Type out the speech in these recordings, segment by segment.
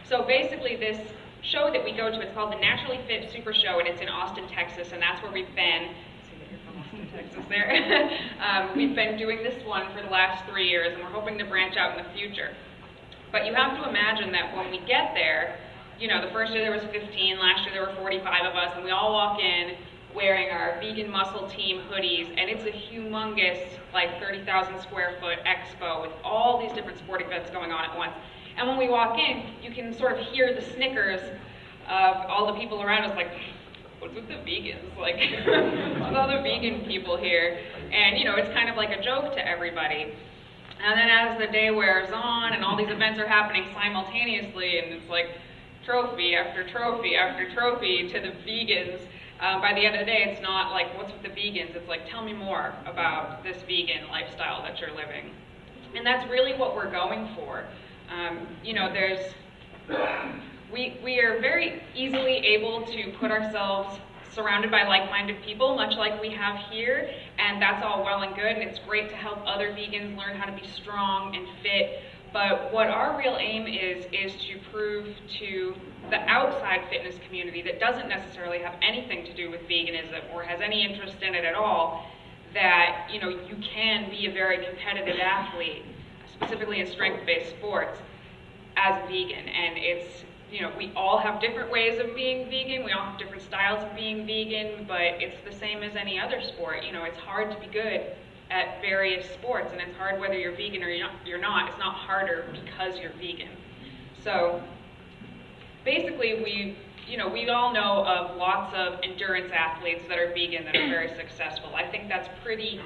So basically this show that we go to, it's called the Naturally Fit Super Show, and it's in Austin, Texas, and that's where we've been. See that you're from Austin, Texas there. We've been doing this one for the last 3 years, and we're hoping to branch out in the future. But you have to imagine that when we get there, you know, the first year there was 15, last year there were 45 of us, and we all walk in wearing our Vegan Muscle Team hoodies, and it's a humongous, like 30,000 square foot expo with all these different sporting events going on at once. And when we walk in, you can sort of hear the snickers of all the people around us, like, what's with the vegans? Like, what's all the vegan people here? And, you know, it's kind of like a joke to everybody. And then as the day wears on and all these events are happening simultaneously, and it's like trophy after trophy after trophy to the vegans, by the end of the day, it's not like, what's with the vegans? It's like, tell me more about this vegan lifestyle that you're living. And that's really what we're going for. You know, we are very easily able to put ourselves surrounded by like-minded people, much like we have here, and that's all well and good, and it's great to help other vegans learn how to be strong and fit. But what our real aim is to prove to the outside fitness community that doesn't necessarily have anything to do with veganism or has any interest in it at all, that, you know, you can be a very competitive athlete, specifically in strength-based sports, as a vegan. And it's, you know, we all have different ways of being vegan, we all have different styles of being vegan, but it's the same as any other sport. You know, it's hard to be good at various sports, and it's hard whether you're vegan or you're not. It's not harder because you're vegan. So basically, we all know of lots of endurance athletes that are vegan that are very successful. I think that's pretty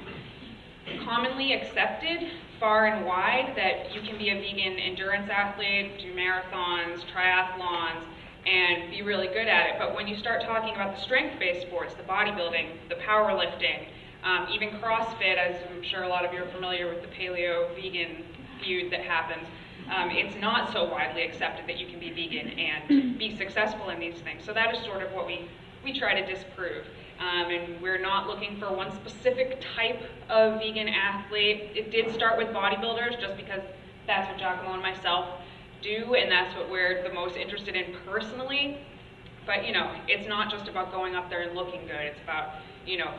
commonly accepted far and wide, that you can be a vegan endurance athlete, do marathons, triathlons, and be really good at it. But when you start talking about the strength-based sports, the bodybuilding, the powerlifting, even CrossFit, as I'm sure a lot of you are familiar with the paleo-vegan feud that happens, it's not so widely accepted that you can be vegan and be successful in these things. So that is sort of what we try to disprove. And we're not looking for one specific type of vegan athlete. It did start with bodybuilders just because that's what Giacomo and myself do, and that's what we're the most interested in personally. But, you know, it's not just about going up there and looking good. It's about, you know,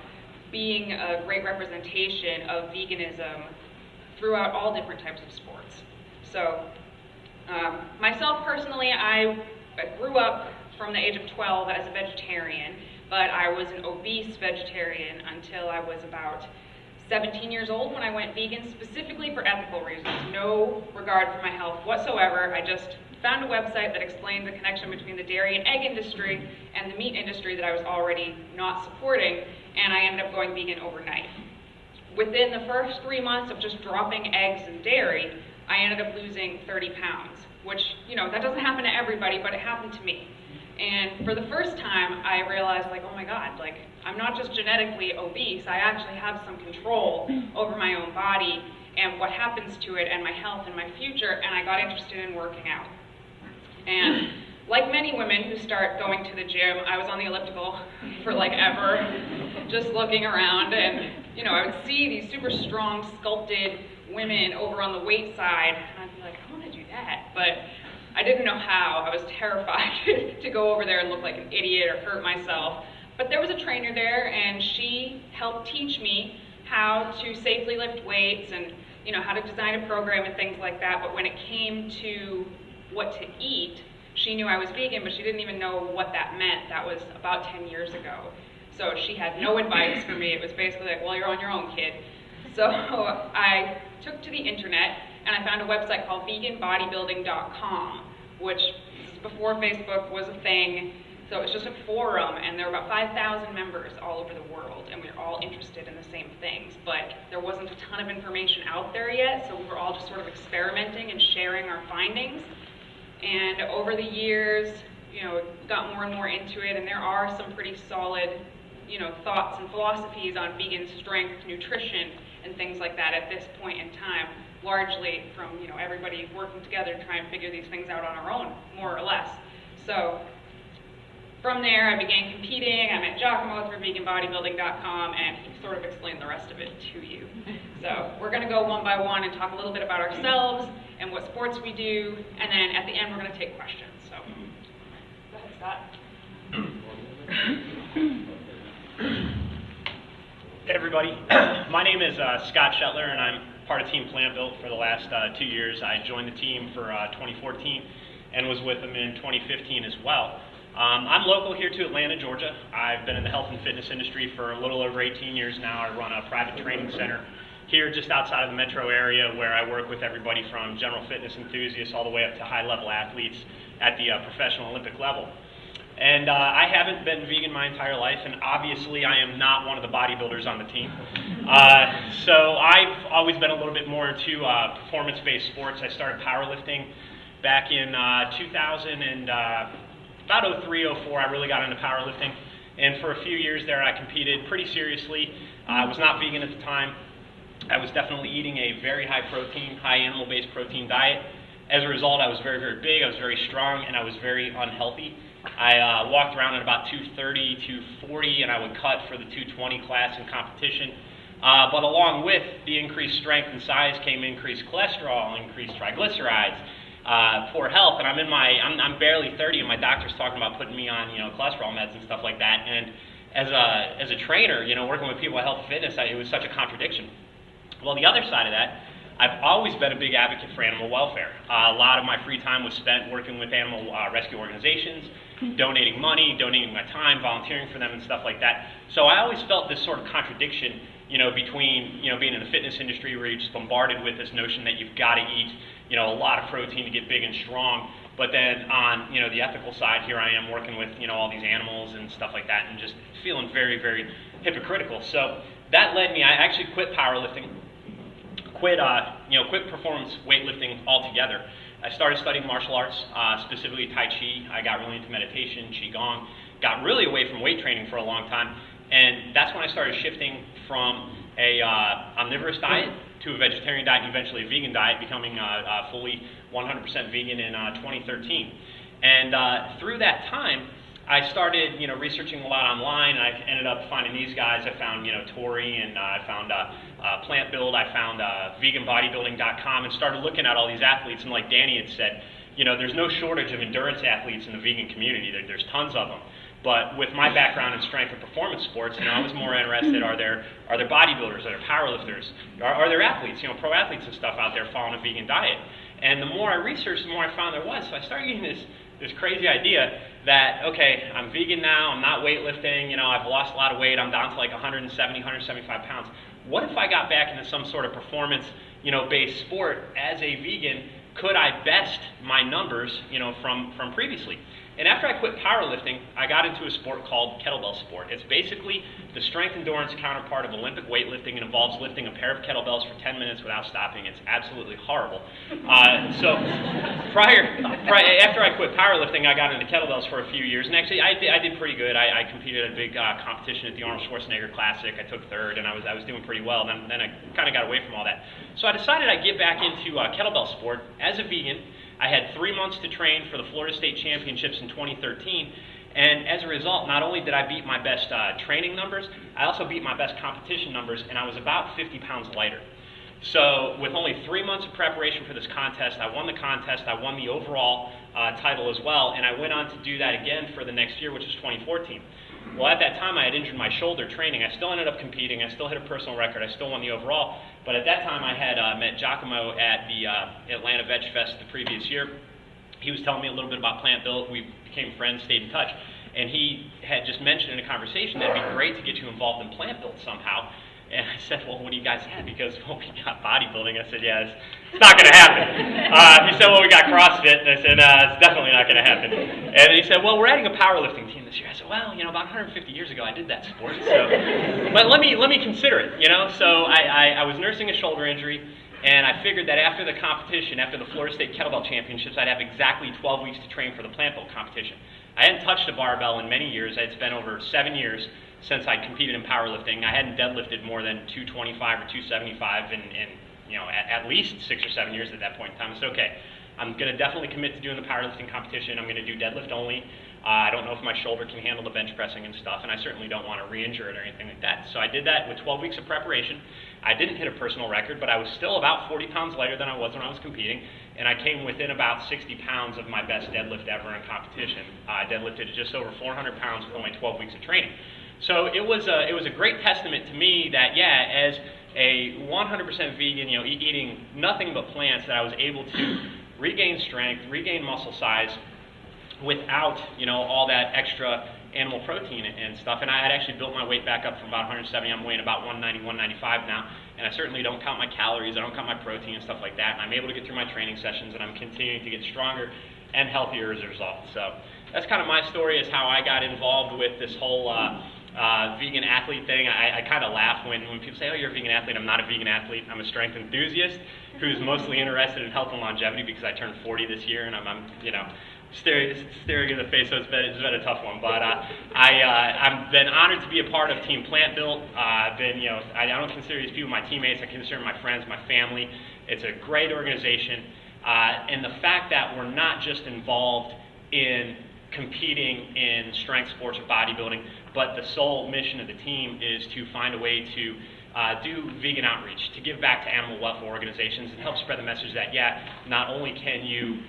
being a great representation of veganism throughout all different types of sports. So myself personally, I grew up from the age of 12 as a vegetarian, but I was an obese vegetarian until I was about 17 years old when I went vegan, specifically for ethical reasons. No regard for my health whatsoever. I just found a website that explained the connection between the dairy and egg industry and the meat industry that I was already not supporting, and I ended up going vegan overnight. Within the first 3 months of just dropping eggs and dairy, I ended up losing 30 pounds, which, you know, that doesn't happen to everybody, but it happened to me. And for the first time, I realized, like, oh my God, like, I'm not just genetically obese, I actually have some control over my own body and what happens to it and my health and my future, and I got interested in working out. And like many women who start going to the gym, I was on the elliptical for like ever, just looking around, and, you know, I would see these super strong, sculpted women over on the weight side, and I'd be like, I want to do that, but I didn't know how. I was terrified to go over there and look like an idiot or hurt myself. But there was a trainer there, and she helped teach me how to safely lift weights and, you know, how to design a program and things like that. But when it came to what to eat, she knew I was vegan, but she didn't even know what that meant. That was about 10 years ago. So she had no advice for me. It was basically like, well, you're on your own, kid. So I took to the internet, and I found a website called veganbodybuilding.com, which is before Facebook was a thing. So it was just a forum, and there were about 5,000 members all over the world, and we were all interested in the same things. But there wasn't a ton of information out there yet, so we were all just sort of experimenting and sharing our findings. And over the years, you know, got more and more into it, and there are some pretty solid, you know, thoughts and philosophies on vegan strength, nutrition, and things like that at this point in time, largely from, you know, everybody working together to try and figure these things out on our own, more or less. So from there, I began competing. I met Giacomo through veganbodybuilding.com, and he sort of explained the rest of it to you. So we're going to go one by one and talk a little bit about ourselves, and what sports we do, and then at the end we're going to take questions. So, go ahead, Scott. Hey everybody, my name is Scott Shetler, and I'm part of Team PlantBuilt for the last 2 years. I joined the team for 2014 and was with them in 2015 as well. I'm local here to Atlanta, Georgia. I've been in the health and fitness industry for a little over 18 years now. I run a private training center here just outside of the metro area where I work with everybody from general fitness enthusiasts all the way up to high-level athletes at the professional Olympic level. And I haven't been vegan my entire life, and obviously I am not one of the bodybuilders on the team. So I've always been a little bit more into performance-based sports. I started powerlifting back in 2000 and about 03, 04, I really got into powerlifting. And for a few years there, I competed pretty seriously. I was not vegan at the time. I was definitely eating a very high protein, high animal-based protein diet. As a result, I was very, very big, I was very strong, and I was very unhealthy. I walked around at about 230, 240, and I would cut for the 220 class in competition. But along with the increased strength and size came increased cholesterol, increased triglycerides, poor health, and I'm barely 30, and my doctor's talking about putting me on, cholesterol meds and stuff like that. And as a trainer, working with people at health and fitness, it was such a contradiction. Well, the other side of that, I've always been a big advocate for animal welfare. A lot of my free time was spent working with animal rescue organizations, donating money, donating my time, volunteering for them and stuff like that. So I always felt this sort of contradiction, between, being in the fitness industry where you're just bombarded with this notion that you've got to eat, a lot of protein to get big and strong. But then on, the ethical side, here I am working with, all these animals and stuff like that and just feeling very, very hypocritical. So that led me, I actually quit powerlifting. Quit performance weightlifting altogether. I started studying martial arts, specifically Tai Chi. I got really into meditation, Qigong, got really away from weight training for a long time, and that's when I started shifting from a omnivorous diet to a vegetarian diet and eventually a vegan diet, becoming fully 100% vegan in 2013. And through that time, I started, researching a lot online, and I ended up finding these guys. I found, Torre, and I found PlantBuilt. I found veganbodybuilding.com, and started looking at all these athletes. And like Dani had said, there's no shortage of endurance athletes in the vegan community. There's tons of them. But with my background in strength and performance sports, I was more interested: are there bodybuilders, are there powerlifters, are there athletes, pro athletes and stuff out there following a vegan diet? And the more I researched, the more I found there was. So I started getting this crazy idea that, okay, I'm vegan now, I'm not weightlifting, I've lost a lot of weight, I'm down to like 170, 175 pounds. What if I got back into some sort of performance, based sport as a vegan? Could I best my numbers, from previously? And after I quit powerlifting, I got into a sport called Kettlebell sport. It's basically the strength endurance counterpart of Olympic weightlifting. It involves lifting a pair of kettlebells for 10 minutes without stopping. It's absolutely horrible. So after I quit powerlifting, I got into kettlebells for a few years. And actually, I did pretty good. I competed at a big competition at the Arnold Schwarzenegger Classic. I took third, and I was doing pretty well. Then I kind of got away from all that. So I decided I'd get back into kettlebell sport as a vegan. I had 3 months to train for the Florida State Championships in 2013, and as a result, not only did I beat my best training numbers, I also beat my best competition numbers, and I was about 50 pounds lighter. So with only 3 months of preparation for this contest, I won the contest, I won the overall title as well, and I went on to do that again for the next year, which is 2014. Well, at that time, I had injured my shoulder training. I still ended up competing. I still hit a personal record. I still won the overall. But at that time, I had met Giacomo at the Atlanta VegFest the previous year. He was telling me a little bit about PlantBuilt. We became friends, stayed in touch. And he had just mentioned in a conversation that it'd be great to get you involved in PlantBuilt somehow. And I said, well, what do you guys have? Because, well, we got bodybuilding. I said, yeah, it's not going to happen. He said, well, we got CrossFit. And I said, it's definitely not going to happen. And then he said, well, we're adding a powerlifting team this year. I said, well, about 150 years ago, I did that sport. So, but let me consider it, So I was nursing a shoulder injury, and I figured that after the competition, after the Florida State Kettlebell Championships, I'd have exactly 12 weeks to train for the PlantBuilt competition. I hadn't touched a barbell in many years. It's been over 7 years since I competed in powerlifting. I hadn't deadlifted more than 225 or 275 in at least 6 or 7 years at that point in time. I said, okay, I'm going to definitely commit to doing the powerlifting competition. I'm going to do deadlift only. I don't know if my shoulder can handle the bench pressing and stuff, and I certainly don't want to re-injure it or anything like that. So I did that with 12 weeks of preparation. I didn't hit a personal record, but I was still about 40 pounds lighter than I was when I was competing, and I came within about 60 pounds of my best deadlift ever in competition. I deadlifted just over 400 pounds with only 12 weeks of training. So it was a great testament to me that, yeah, as a 100% vegan, you know, eating nothing but plants, that I was able to regain strength, regain muscle size without, you know, all that extra animal protein and stuff. And I had actually built my weight back up from about 170. I'm weighing about 190, 195 now. And I certainly don't count my calories. I don't count my protein and stuff like that. And I'm able to get through my training sessions, and I'm continuing to get stronger and healthier as a result. So that's kind of my story, is how I got involved with this whole vegan athlete thing. I kind of laugh when people say, oh, you're a vegan athlete. I'm not a vegan athlete. I'm a strength enthusiast who's mostly interested in health and longevity, because I turned 40 this year, and I'm you know, staring in the face, so it's been a tough one. But I've been honored to be a part of Team PlantBuilt. I've been, you know, I don't consider these people my teammates. I consider my friends, my family. It's a great organization, and the fact that we're not just involved in competing in strength sports or bodybuilding, but the sole mission of the team is to find a way to do vegan outreach, to give back to animal welfare organizations, and help spread the message that, yeah, not only can you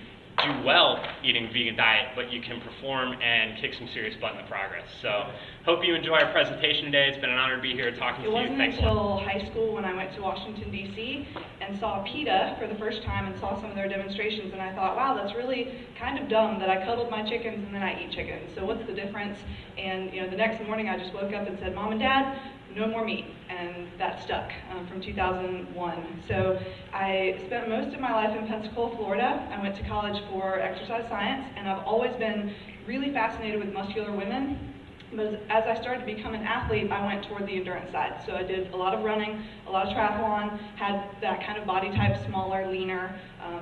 do well eating a vegan diet, but you can perform and kick some serious butt in the progress. So hope you enjoy our presentation today. It's been an honor to be here talking to you. It wasn't until high school when I went to Washington, D.C. and saw PETA for the first time and saw some of their demonstrations, and I thought, wow, that's really kind of dumb that I cuddled my chickens and then I eat chickens. So what's the difference? And you know, the next morning I just woke up and said, Mom and Dad, no more meat, and that stuck from 2001. So I spent most of my life in Pensacola, Florida. I went to college for exercise science, and I've always been really fascinated with muscular women. But as I started to become an athlete, I went toward the endurance side. So I did a lot of running, a lot of triathlon, had that kind of body type, smaller, leaner,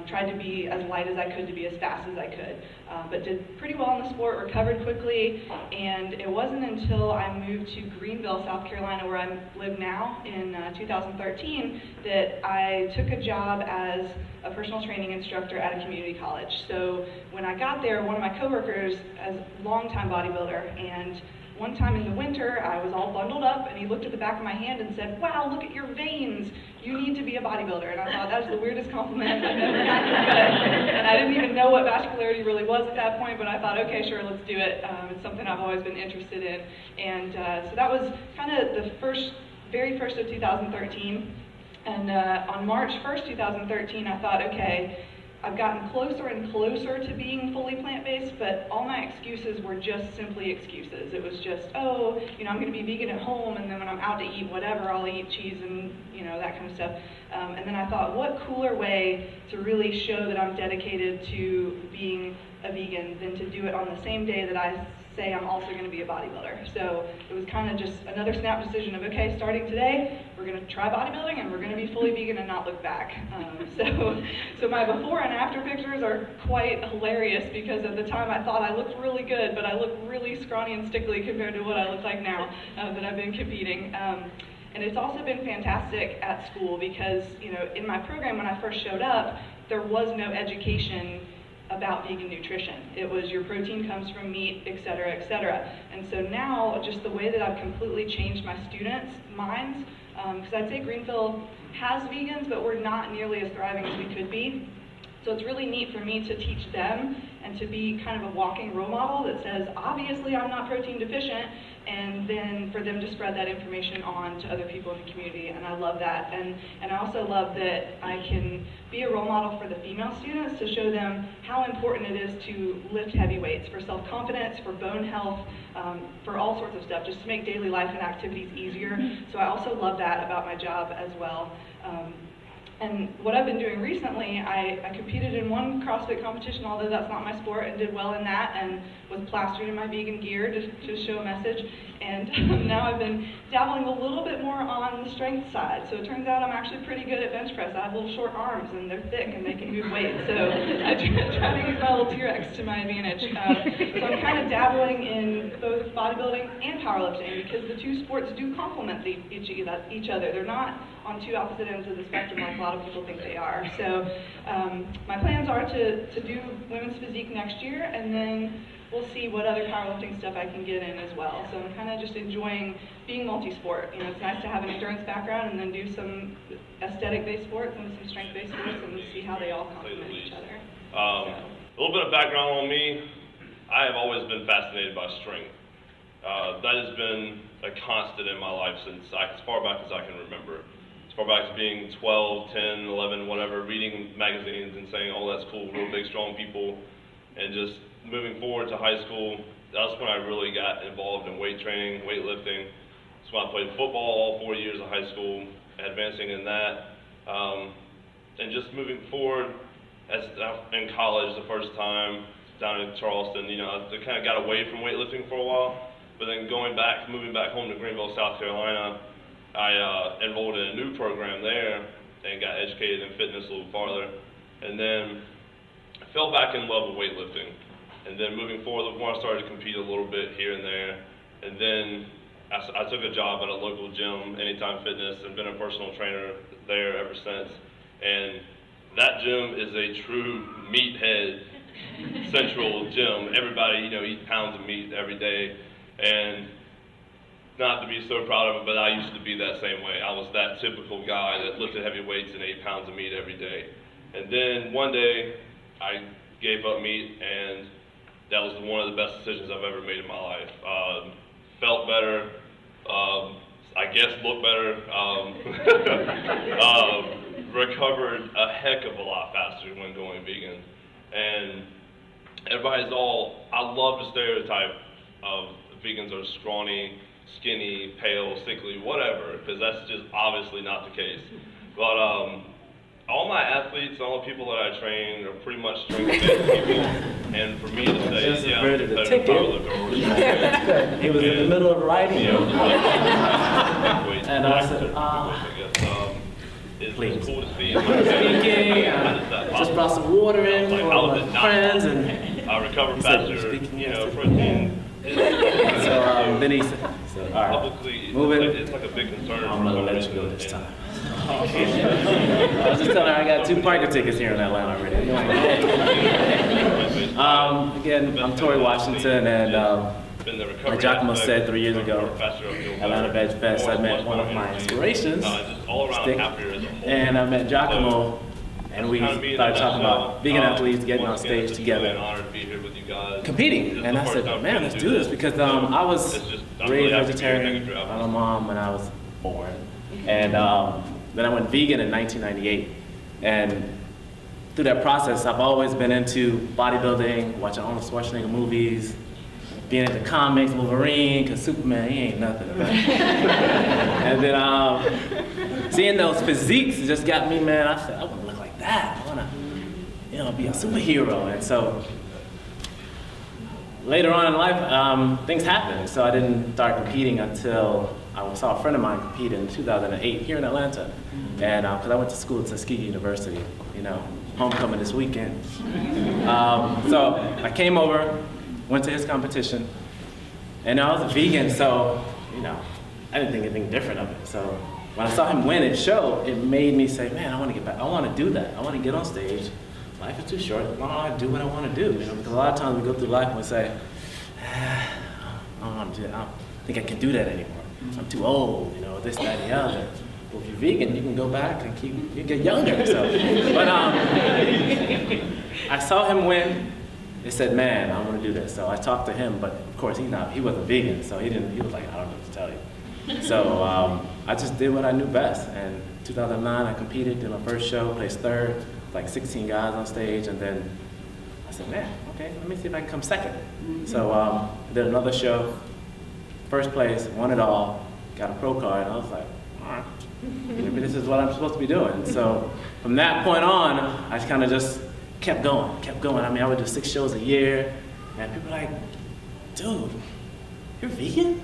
tried to be as light as I could to be as fast as I could. But did pretty well in the sport, recovered quickly, and it wasn't until I moved to Greenville, South Carolina, where I live now, in 2013, that I took a job as a personal training instructor at a community college. So when I got there, one of my coworkers is a longtime bodybuilder, and one time in the winter, I was all bundled up, and he looked at the back of my hand and said, wow, look at your veins. You need to be a bodybuilder. And I thought, that's the weirdest compliment I've ever gotten. And I didn't even know what vascularity really was at that point, but I thought, okay, sure, let's do it. It's something I've always been interested in. And so that was kind of the very first of 2013. And on March 1st, 2013, I thought, okay, I've gotten closer and closer to being fully plant-based, but all my excuses were just simply excuses. It was just, oh, you know, I'm going to be vegan at home, and then when I'm out to eat whatever, I'll eat cheese and, you know, that kind of stuff. And then I thought, what cooler way to really show that I'm dedicated to being a vegan than to do it on the same day that I say I'm also going to be a bodybuilder. So it was kind of just another snap decision of, okay, starting today, we're going to try bodybuilding and we're going to be fully vegan and not look back. So my before and after pictures are quite hilarious, because at the time I thought I looked really good, but I look really scrawny and stickly compared to what I look like now that I've been competing. And it's also been fantastic at school because, you know, in my program when I first showed up, there was no education about vegan nutrition. It was your protein comes from meat, et cetera, et cetera. And so now, just the way that I've completely changed my students' minds, because I'd say Greenville has vegans, but we're not nearly as thriving as we could be. So it's really neat for me to teach them and to be kind of a walking role model that says, obviously I'm not protein deficient, and then for them to spread that information on to other people in the community, and I love that. And I also love that I can be a role model for the female students to show them how important it is to lift heavy weights for self-confidence, for bone health, for all sorts of stuff, just to make daily life and activities easier. So I also love that about my job as well. And what I've been doing recently, I competed in one CrossFit competition, although that's not my sport, and did well in that, and was plastered in my vegan gear to show a message. And now I've been dabbling a little bit more on the strength side. So it turns out I'm actually pretty good at bench press. I have little short arms, and they're thick, and they can move weight. So I try to use my little T-Rex to my advantage. So I'm kind of dabbling in both bodybuilding and powerlifting, because the two sports do complement each other. They're not on two opposite ends of the spectrum like a lot of people think they are. So my plans are to do women's physique next year, and then we'll see what other powerlifting stuff I can get in as well. So I'm kind of just enjoying being multi-sport. You know, it's nice to have an endurance background and then do some aesthetic-based sports and some strength-based sports and see how they all complement each other. A little bit of background on me. I have always been fascinated by strength. That has been a constant in my life since as far back as I can remember. As far back as being 12, 10, 11, whatever, reading magazines and saying, oh, that's cool, real big, strong people, and just moving forward to high school, that's when I really got involved in weight training, weightlifting. That's when I played football all 4 years of high school, advancing in that. And just moving forward, as in college the first time, down in Charleston, you know, I kind of got away from weightlifting for a while, but then moving back home to Greenville, South Carolina, I enrolled in a new program there and got educated in fitness a little farther. And then I fell back in love with weightlifting. And then moving forward, I started to compete a little bit here and there. And then I took a job at a local gym, Anytime Fitness, and been a personal trainer there ever since. And that gym is a true meathead central gym. Everybody, you know, eats pounds of meat every day. And not to be so proud of it, but I used to be that same way. I was that typical guy that lifted heavy weights and ate pounds of meat every day. And then one day, I gave up meat, and that was one of the best decisions I've ever made in my life. Felt better, I guess looked better, recovered a heck of a lot faster when going vegan. And I love the stereotype of vegans are scrawny, skinny, pale, sickly, whatever, because that's just obviously not the case. But all my athletes, all the people that I train are pretty much strength-based people. And for me to say, yeah, I'm a competitive powerlifter. He was in the middle of writing. And I said, it's cool to see. Speaking, just brought some water in for my friends, and I recover faster, you know, protein. So then he said, all right, publicly, move it. It's like a big concern. I'm gonna let you go this time. I was just telling her I got 2 parking tickets here in Atlanta already. Again, I'm Torre, Washington, and like Giacomo said 3 years ago, Atlanta VegFest, I met one of my inspirations, Stick, and I met Giacomo, and we started talking about vegan athletes getting on stage together, competing. And I said, man, let's do this, because I was raised vegetarian by my mom when I was born. And then I went vegan in 1998. And through that process, I've always been into bodybuilding, watching Arnold Schwarzenegger movies, being into comics, Wolverine, because Superman, he ain't nothing. And then seeing those physiques just got me, man, I said, I want to look like that. I want to, be a superhero. And so later on in life, things happened. So I didn't start competing until I saw a friend of mine compete in 2008 here in Atlanta. And because I went to school at Tuskegee University, homecoming this weekend. So I came over, went to his competition, and I was a vegan, so, I didn't think anything different of it. So when I saw him win at show, it made me say, man, I want to get back. I want to do that. I want to get on stage. Life is too short. I want to do what I want to do. Because a lot of times we go through life and we say, I don't think I can do that anymore. I'm too old, this, that, and the other. Well, if you're vegan, you can go back and you get younger. So, but I saw him win. He said, man, I want to do this. So I talked to him, but of course he wasn't vegan, so he was like, I don't know what to tell you. So I just did what I knew best. And in 2009, I competed, did my first show, placed third, like 16 guys on stage, and then I said, man, okay, let me see if I can come second. So I did another show, first place, won it all, got a pro card, and I was like, all right, maybe this is what I'm supposed to be doing. So from that point on, I kind of just kept going. I mean, I would do 6 shows a year, and people were like, dude, you're vegan?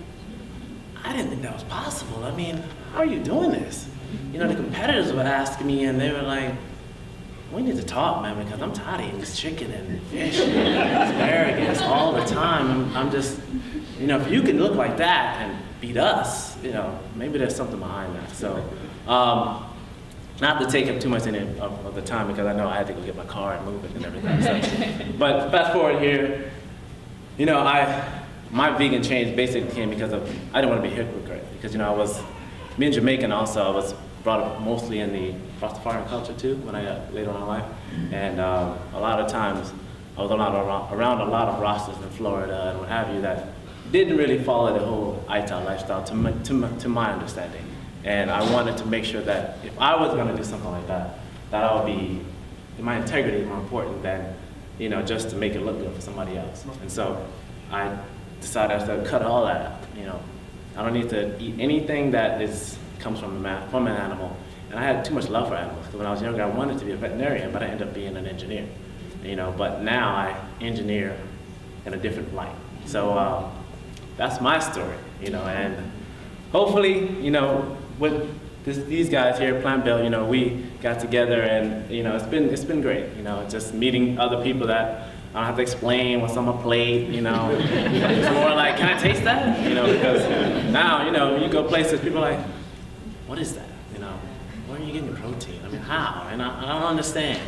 I didn't think that was possible. I mean, how are you doing this? The competitors were asking me, and they were like, we need to talk, man, because I'm tired of eating this chicken and fish and asparagus all the time. I'm just, if you can look like that and beat us, maybe there's something behind that. So Not to take up too much of the time because I know I had to go get my car and move it and everything. So. But fast forward here, you know, my vegan change basically came because I didn't want to be a hypocrite because, you know, being Jamaican also, I was brought up mostly in the Rastafarian culture too when I got later on in life. And a lot of times I was around a lot of Rastas in Florida and what have you that didn't really follow the whole Ital lifestyle to my understanding. And I wanted to make sure that if I was going to do something like that, that I would be, my integrity more important than, you know, just to make it look good for somebody else. And so I decided to cut all that out. You know, I don't need to eat anything that comes from an animal. And I had too much love for animals because when I was younger, I wanted to be a veterinarian, but I ended up being an engineer. You know, but now I engineer in a different light. So that's my story. You know, and hopefully, you know, with these guys here, PlantBuilt, you know, we got together and, you know, it's been great, you know, just meeting other people that I don't have to explain what's on my plate, you know. It's more like, can I taste that? You know, because now, you know, you go places, people are like, what is that? You know, where are you getting your protein? I mean, how? And I don't understand.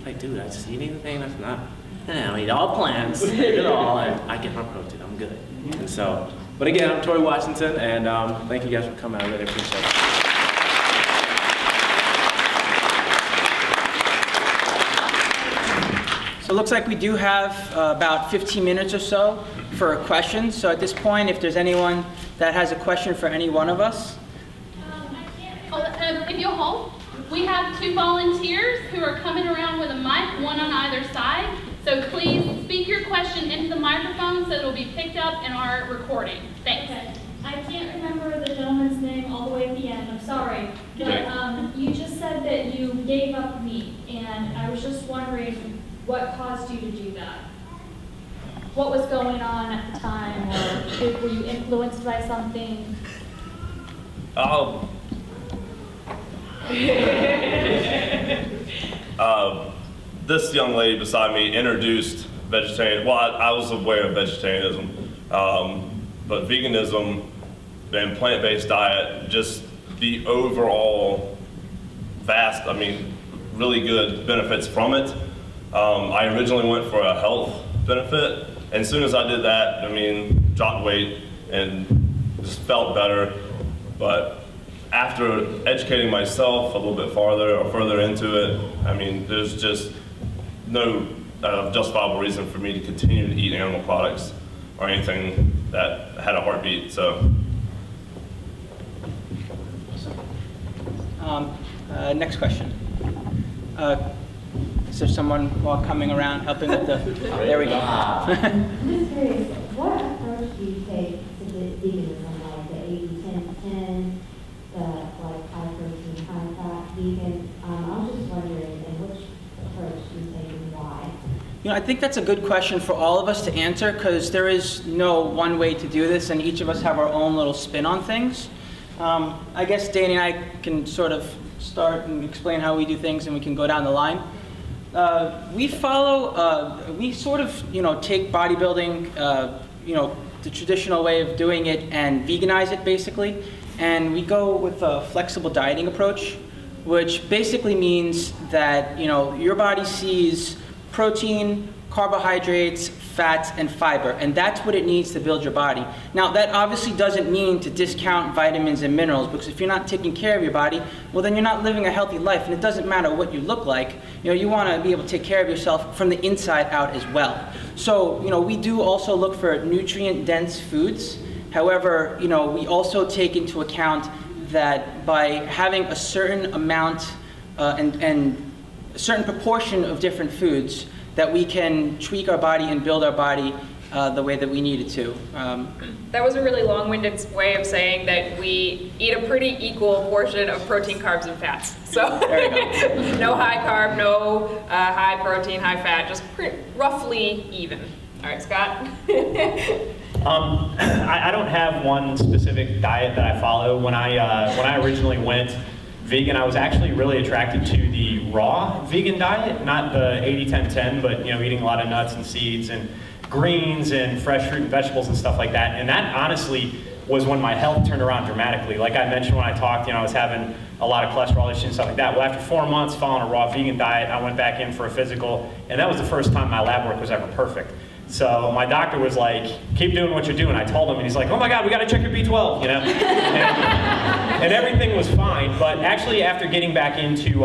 Like, dude, I just eat anything that's not, I eat all plants, eat it all, and I get my protein, I'm good. And so, but again, I'm Torre Washington, and thank you guys for coming. I really appreciate it. So it looks like we do have about 15 minutes or so for questions. So at this point, if there's anyone that has a question for any one of us. If you'll hold, we have 2 volunteers who are coming around with a mic, one on either side. So please speak your question into the microphone so it'll be picked up in our recording. Thanks. Okay. I can't remember the gentleman's name all the way at the end, I'm sorry. But you just said that you gave up meat, and I was just wondering what caused you to do that? What was going on at the time, or were you influenced by something? This young lady beside me introduced vegetarian. Well, I was aware of vegetarianism, but veganism and plant-based diet, just the overall vast, really good benefits from it. I originally went for a health benefit, and as soon as I did that, dropped weight and just felt better. But after educating myself a little bit further into it, there's just no justifiable reason for me to continue to eat animal products or anything that had a heartbeat. So. Next question. Is there someone coming around helping with the? There we go. I'm just curious, what approach do you take to the veganism, like the 80-10-10, the high protein, high fat vegan? I was just wondering, which approach do you take and why? I think that's a good question for all of us to answer because there is no one way to do this, and each of us have our own little spin on things. I guess Dani and I can sort of start and explain how we do things, and we can go down the line. We follow, we sort of, take bodybuilding, the traditional way of doing it and veganize it basically. And we go with a flexible dieting approach, which basically means that, your body sees protein, carbohydrates, fats, and fiber, and that's what it needs to build your body. Now, that obviously doesn't mean to discount vitamins and minerals, because if you're not taking care of your body, well, then you're not living a healthy life, and it doesn't matter what you look like. You want to be able to take care of yourself from the inside out as well. So, we do also look for nutrient-dense foods. However, we also take into account that by having a certain amount and a certain proportion of different foods, that we can tweak our body and build our body the way that we need it to. That was a really long-winded way of saying that we eat a pretty equal portion of protein, carbs, and fats. So there we go. No high carb, no high protein, high fat, just roughly even. All right, Scott? I don't have one specific diet that I follow. When I originally went vegan, I was actually really attracted to the raw vegan diet, not the 80-10-10, but eating a lot of nuts and seeds and greens and fresh fruit and vegetables and stuff like that. And that honestly was when my health turned around dramatically. Like I mentioned when I talked, I was having a lot of cholesterol issues and stuff like that. Well, after 4 months following a raw vegan diet, I went back in for a physical, and that was the first time my lab work was ever perfect. So my doctor was like, keep doing what you're doing. I told him, and he's like, oh my God, we got to check your B12, you know? And everything was fine, but actually after getting back into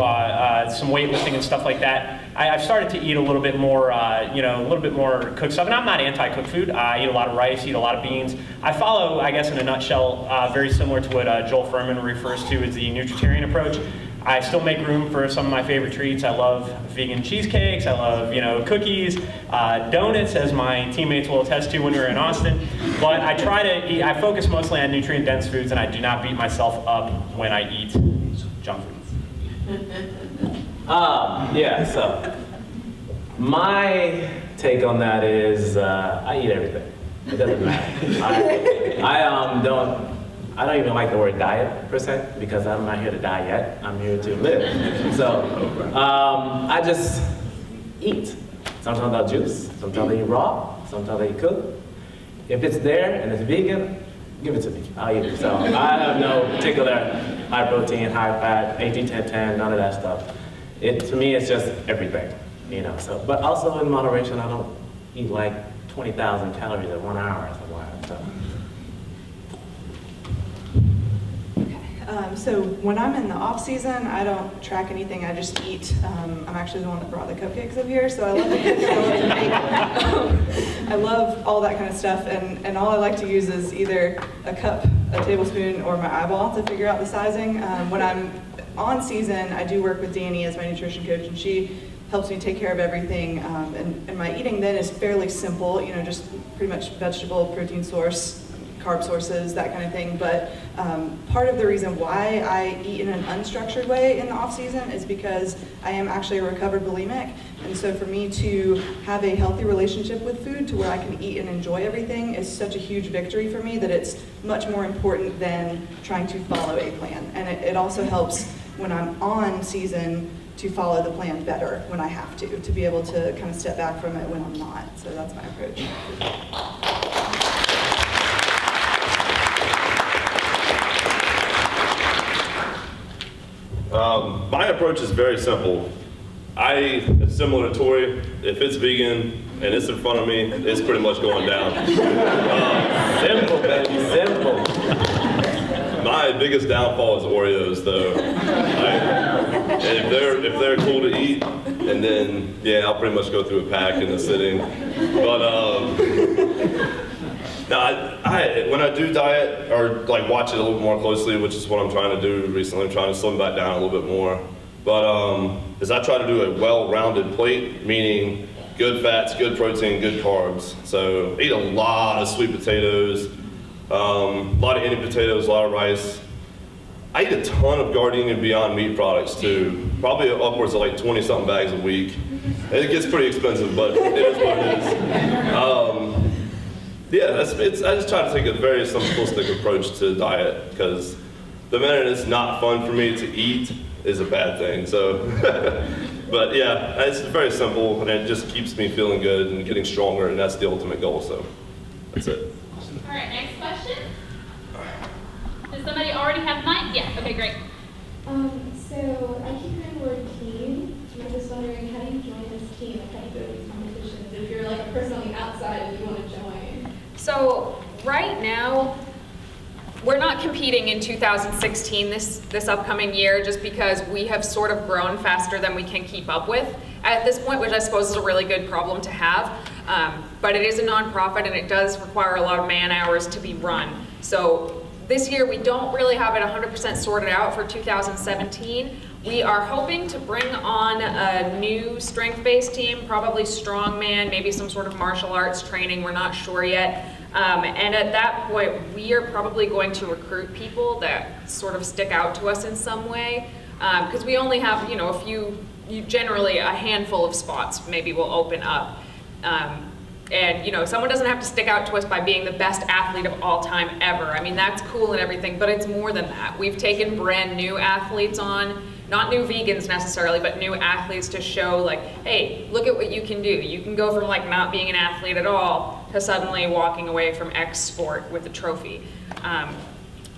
some weightlifting and stuff like that, I've started to eat a little bit more, a little bit more cooked stuff. And I'm not anti-cooked food. I eat a lot of rice, eat a lot of beans. I follow, I guess in a nutshell, very similar to what Joel Furman refers to as the nutritarian approach. I still make room for some of my favorite treats. I love vegan cheesecakes. I love, cookies, donuts, as my teammates will attest to when we were in Austin. But I try to eat, I focus mostly on nutrient-dense foods, and I do not beat myself up when I eat junk foods. So my take on that is I eat everything. It doesn't matter. I don't even like the word diet per se, because I'm not here to die yet. I'm here to live. So I just eat. Sometimes I'll juice, sometimes I eat raw, sometimes I eat cooked. If it's there and it's vegan, give it to me. I'll eat it. So I have no particular high protein, high fat, 18-10-10, none of that stuff. To me, it's just everything, So, but also in moderation, I don't eat like 20,000 calories in 1 hour or something like that. So. So when I'm in the off season, I don't track anything. I just eat. I'm actually the one that brought the cupcakes up here, so I love the cookies. I love all that kind of stuff, and all I like to use is either a cup, a tablespoon, or my eyeball to figure out the sizing. When I'm on season, I do work with Dani as my nutrition coach, and she helps me take care of everything. And my eating then is fairly simple. Just pretty much vegetable, protein source, carb sources, that kind of thing. But part of the reason why I eat in an unstructured way in the off season is because I am actually a recovered bulimic. And so for me to have a healthy relationship with food to where I can eat and enjoy everything is such a huge victory for me that it's much more important than trying to follow a plan. And it also helps when I'm on season to follow the plan better when I have to be able to kind of step back from it when I'm not. So that's my approach. My approach is very simple. It's similar to Torre. If it's vegan and it's in front of me, it's pretty much going down. Simple, baby, simple. My biggest downfall is Oreos, though. If they're cool to eat, and then I'll pretty much go through a pack in a sitting. But when I do diet or like watch it a little more closely, which is what I'm trying to do recently, I'm trying to slim back down a little bit more. But is I try to do a well-rounded plate, meaning good fats, good protein, good carbs. So eat a lot of sweet potatoes, a lot of Indian potatoes, a lot of rice. I eat a ton of Gardein and Beyond meat products too, probably upwards of like 20-something bags a week. It gets pretty expensive, but it is what it is. I just try to take a very simplistic approach to diet, because the minute it's not fun for me to eat is a bad thing. So, but it's very simple, and it just keeps me feeling good and getting stronger, and that's the ultimate goal. So, that's it. All right, next question. Does somebody already have mic? Yeah. Okay, great. So I keep hearing the word team. So I'm just wondering, how do you join this team? How do you go to these competitions? If you're like a person on the outside and you want to join. So right now, we're not competing in 2016 this upcoming year, just because we have sort of grown faster than we can keep up with at this point, which I suppose is a really good problem to have. But it is a nonprofit, and it does require a lot of man hours to be run. So this year we don't really have it 100% sorted out for 2017. We are hoping to bring on a new strength-based team, probably strongman, maybe some sort of martial arts training, we're not sure yet. And at that point, we are probably going to recruit people that sort of stick out to us in some way, because we only have, generally a handful of spots maybe will open up. And someone doesn't have to stick out to us by being the best athlete of all time ever. I mean, that's cool and everything, but it's more than that. We've taken brand new athletes on, not new vegans necessarily, but new athletes to show like, hey, look at what you can do. You can go from like not being an athlete at all to suddenly walking away from X sport with a trophy.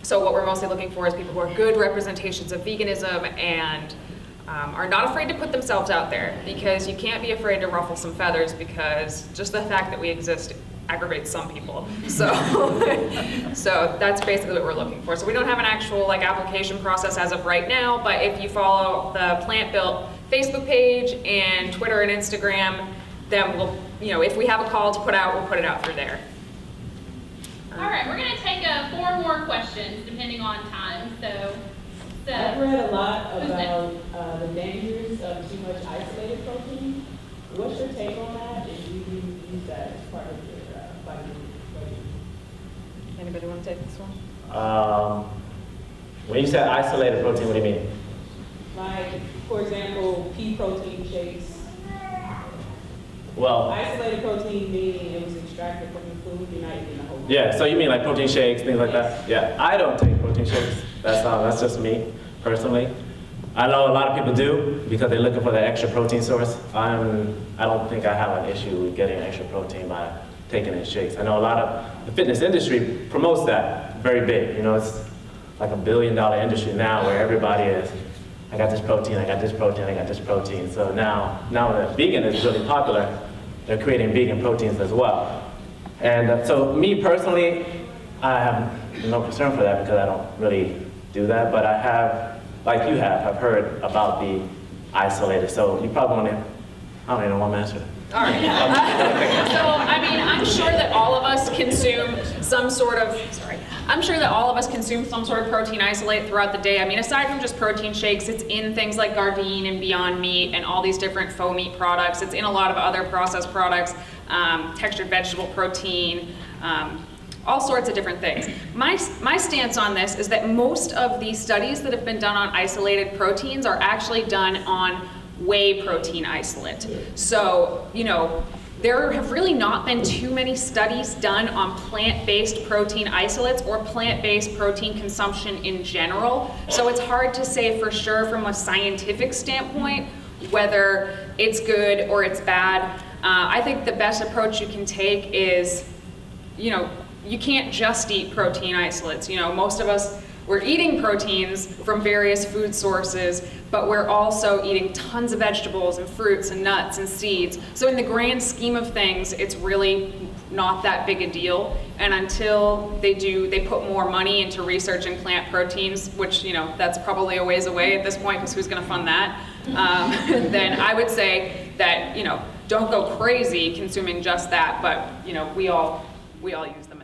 So what we're mostly looking for is people who are good representations of veganism and are not afraid to put themselves out there, because you can't be afraid to ruffle some feathers, because just the fact that we exist aggravates some people. So, so that's basically what we're looking for. So we don't have an actual like application process as of right now, but if you follow the PlantBuilt Facebook page and Twitter and Instagram, then we'll, you know, if we have a call to put out, we'll put it out through there. All right, we're gonna take 4 more questions depending on time. So I've read a lot about the dangers of too much isolated protein. What's your take on that? And do you use that as part of your bodybuilding? Anybody want to take this one? When you said isolated protein, what do you mean? Like, for example, pea protein shakes. Well, Isolated protein meaning it was extracted from the food, you're not eating the whole. yeah, so you mean like protein shakes, things like that? Yeah, I don't take protein shakes. That's just me, personally. I know a lot of people do because they're looking for the extra protein source. I don't think I have an issue with getting extra protein by taking in shakes. I know a lot of the fitness industry promotes that very big. You know, it's like $1 billion industry now where everybody is, I got this protein, I got this protein, I got this protein. So now that vegan is really popular, they're creating vegan proteins as well. And so me personally, I have no concern for that because I don't really do that, but I have, like you have, I've heard about the isolated. So you probably want to, I don't even know what I'm answering. All right. So, I mean, I'm sure that all of us consume some sort of, I'm sure that all of us consume some sort of protein isolate throughout the day. I mean, aside from just protein shakes, it's in things like Gardein and Beyond Meat and all these different faux meat products. It's in a lot of other processed products, textured vegetable protein, all sorts of different things. My stance on this is that most of these studies that have been done on isolated proteins are actually done on whey protein isolate. So, you know, there have really not been too many studies done on plant-based protein isolates or plant-based protein consumption in general. So it's hard to say for sure from a scientific standpoint whether it's good or it's bad. I think the best approach you can take is, you know, you can't just eat protein isolates. You know, most of us, we're eating proteins from various food sources, but we're also eating tons of vegetables and fruits and nuts and seeds. So in the grand scheme of things, it's really not that big a deal. And until they put more money into researching plant proteins, which, you know, that's probably a ways away at this point because who's gonna fund that? Then I would say that, you know, don't go crazy consuming just that, but, you know, we all use them.